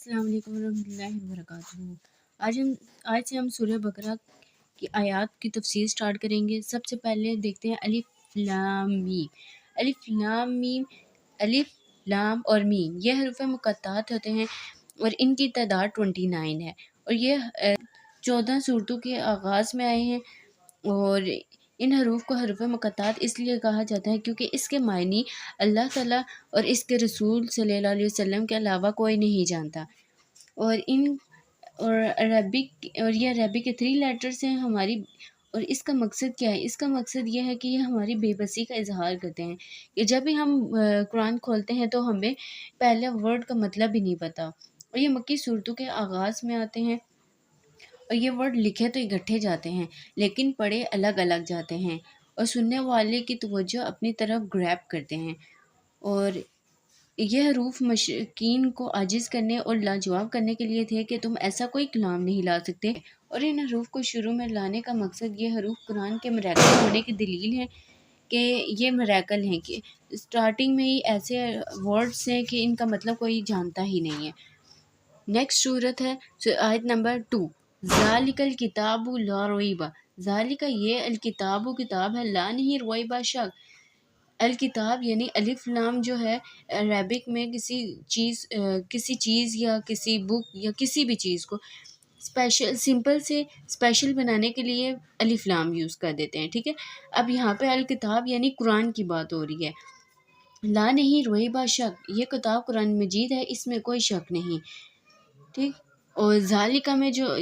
अस्सलाम वालेकुम रहमतुल्लाहि व बरकातुहू। आज से हम सूरह बकरा की आयत की तफसीर स्टार्ट करेंगे। सबसे पहले देखते हैं अलिफ लाम मीम। अलिफ लाम मीम, अलिफ लाम और मीम ये हरूफ मुक़त्तात होते हैं और इनकी तादाद 29 है और ये 14 सूरतों के आगाज़ में आए हैं। और इन हरूफ को हरूफ मुक़त्तात इसलिए कहा जाता है क्योंकि इसके मायने अल्लाह ताला और इसके रसूल सल्लल्लाहु अलैहि वसल्लम के अलावा कोई नहीं जानता। और ये अरबिक के 3 लेटर्स हैं हमारी। और इसका मकसद क्या है? इसका मकसद ये है कि ये हमारी बेबसी का इजहार करते हैं कि जब भी हम कुरान खोलते हैं तो हमें पहले वर्ड का मतलब भी नहीं पता। और ये मक्की सूरतों के आगाज़ में आते हैं और ये वर्ड लिखे तो इकट्ठे जाते हैं लेकिन पढ़े अलग अलग जाते हैं और सुनने वाले की तवज्जो अपनी तरफ ग्रैब करते हैं। और यह हरूफ मशरकीन को आजिज़ करने और लाजवाब करने के लिए थे कि तुम ऐसा कोई कलाम नहीं ला सकते। और इन हरूफ को शुरू में लाने का मकसद ये हरूफ कुरान के मिरेकल होने की दलील है कि ये मिरेकल हैं कि स्टार्टिंग में ही ऐसे वर्ड्स हैं कि इनका मतलब कोई जानता ही नहीं है। नेक्स्ट सूरत है आयत नंबर 2। ज़ालिकल किताबु ला रैबा। ज़ालिका ये अल किताबु किताब है, ला नहीं रैबा शक। अल किताब यानी अलिफ लाम जो है अरबिक में किसी चीज़ या किसी बुक या किसी भी चीज़ को सिंपल से स्पेशल बनाने के लिए अलिफ लाम यूज़ कर देते हैं। ठीक है, अब यहाँ पे अल किताब यानी कुरान की बात हो रही है। ला नहीं रैबा शक, ये किताब कुरान मजीद है, इसमें कोई शक नहीं। ठीक, और ज़ालिका में जो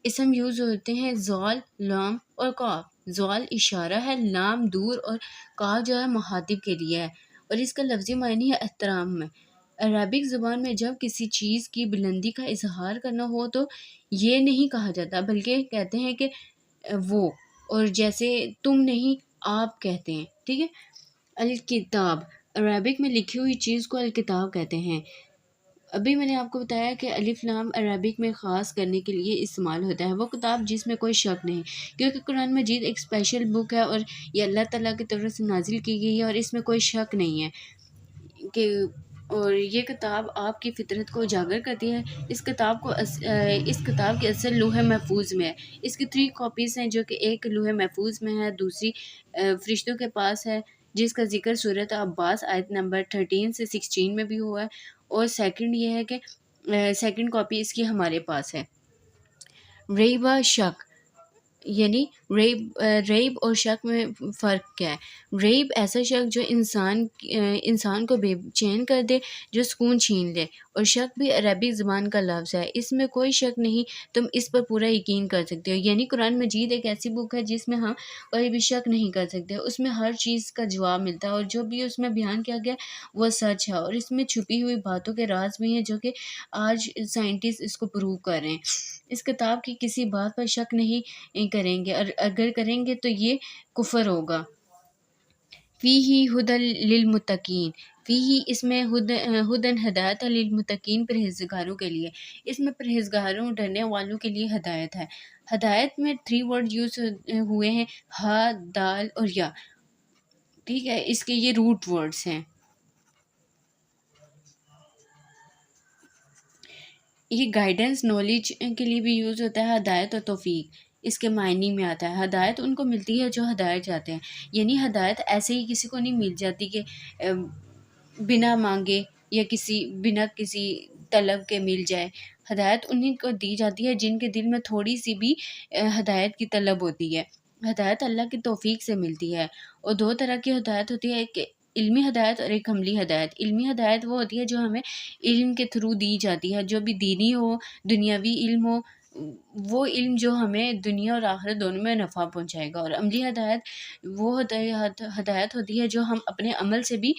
इसम यूज़ होते हैं ज़ाल, लाम और काफ। ज़ाल इशारा है, लाम दूर और काफ जो है मुखातिब के लिए है और इसका लफ्ज़ी मायने है एहतराम में। अरबिक ज़ुबान में जब किसी चीज़ की बुलंदी का इजहार करना हो तो ये नहीं कहा जाता बल्कि कहते हैं कि वो, और जैसे तुम नहीं आप कहते हैं। ठीक है, अल किताब अरबिक में लिखी हुई चीज़ को अल किताब कहते हैं। अभी मैंने आपको बताया कि अलिफ लाम अरबिक में ख़ास करने के लिए इस्तेमाल होता है, वो किताब जिसमें कोई शक नहीं, क्योंकि कुरान मजीद एक स्पेशल बुक है और ये अल्लाह ताला की तरफ से नाजिल की गई है और इसमें कोई शक नहीं है कि और ये किताब आपकी फ़ितरत को उजागर करती है। इस किताब की असल लौह महफूज में है। इसकी 3 कॉपीज़ हैं जो कि एक लौह महफूज में है, दूसरी फरिश्तों के पास है जिसका ज़िक्र सूरत अब्बास आयत नंबर 13 से 16 में भी हुआ है। और सेकंड ये है कि सेकंड कॉपी इसकी हमारे पास है। रेबा शक यानी रेब और शक में फ़र्क क्या है? रेब ऐसा शक जो इंसान को बेचैन कर दे, जो सुकून छीन ले। और शक भी अरबी ज़ुबान का लफ्ज़ है, इसमें कोई शक नहीं, तुम इस पर पूरा यकीन कर सकते हो। यानी कुरान मजीद एक ऐसी बुक है जिसमें हम कोई भी शक नहीं कर सकते, उसमें हर चीज़ का जवाब मिलता है और जो भी उसमें बयान किया गया वो सच है। और इसमें छुपी हुई बातों के राज भी हैं जो कि आज साइंटिस्ट इसको प्रूव कर रहे हैं। इस किताब की किसी बात पर शक नहीं करेंगे और अगर करेंगे तो ये कुफर होगा। फ़ीही हुदल लिलमुत्तकीन, फ़ीही इसमें हुदन हिदायत है, लिलमुत्तकीन परहेज़गारों के लिए। इसमें परहेज़गारों डरने वालों के लिए हिदायत है। हिदायत में 3 वर्ड यूज़ हुए हैं, हा, दाल और या। ठीक है, इसके ये रूट वर्ड्स हैं। ये गाइडेंस नॉलेज के लिए भी यूज़ होता है। हदायत और तौफीक इसके मायने में आता है। हदायत उनको मिलती है जो हदायत चाहते हैं, यानी हदायत ऐसे ही किसी को नहीं मिल जाती कि बिना मांगे या बिना किसी तलब के मिल जाए। हदायत उन्हीं को दी जाती है जिनके दिल में थोड़ी सी भी हदायत की तलब होती है। हदायत अल्लाह की तौफीक से मिलती है और 2 तरह की हदायत होती है, एक इल्मी हदायत और एक अमली हदायत। इल्मी हदायत वो होती है जो हमें इल्म के थ्रू दी जाती है, जो भी दीनी हो, दुनियावी इल्म हो, वो इल्म जो हमें दुनिया और आखिरत दोनों में नफ़ा पहुँचाएगा। और अमली हदायत वो हदायत होती है जो हम अपने अमल से भी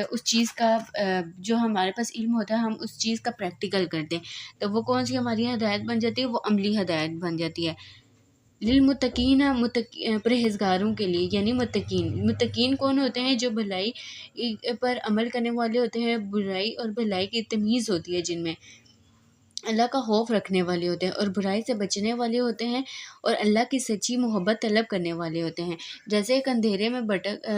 उस चीज़ का जो हमारे पास इल्म होता है हम उस चीज़ का प्रैक्टिकल करते हैं, तो वो कौन सी हमारी हदायत बन जाती है? वो अमली हदायत बन जाती है। लिलमुत्तकीन परहेज़गारों के लिए, यानी मुत्तकीन कौन होते हैं? जो भलाई पर अमल करने वाले होते हैं, बुराई और भलाई की तमीज़ होती है जिनमें। اللہ کا خوف رکھنے والے ہوتے ہیں اور برائی سے بچنے والے ہوتے ہیں اور اللہ کی سچی محبت طلب کرنے والے ہوتے ہیں۔ جیسے ایک اندھیرے میں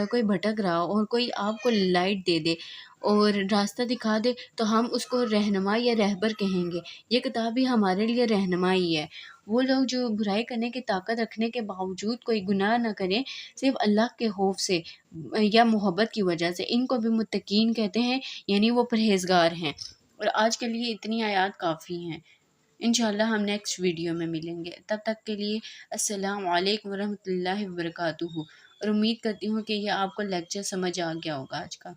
کوئی بھٹک رہا ہو اور کوئی آپ کو لائٹ دے دے اور راستہ دکھا دے تو ہم اس کو رہنما یا رہبر کہیں گے۔ یہ کتاب بھی ہمارے لیے رہنمائی ہے۔ وہ لوگ جو برائی کرنے کی طاقت رکھنے کے باوجود کوئی گناہ نہ کریں صرف اللہ کے خوف سے یا محبت کی وجہ سے، ان کو بھی متقین کہتے ہیں، یعنی وہ پرہیزگار ہیں۔ اور آج کے لیے اتنی آیات کافی ہیں۔ انشاءاللہ ہم نیکسٹ ویڈیو میں ملیں گے، تب تک کے لیے السلام علیکم ورحمۃ اللہ وبرکاتہ۔ اور امید کرتی ہوں کہ یہ آپ کو لیکچر سمجھ آ گیا ہوگا آج کا۔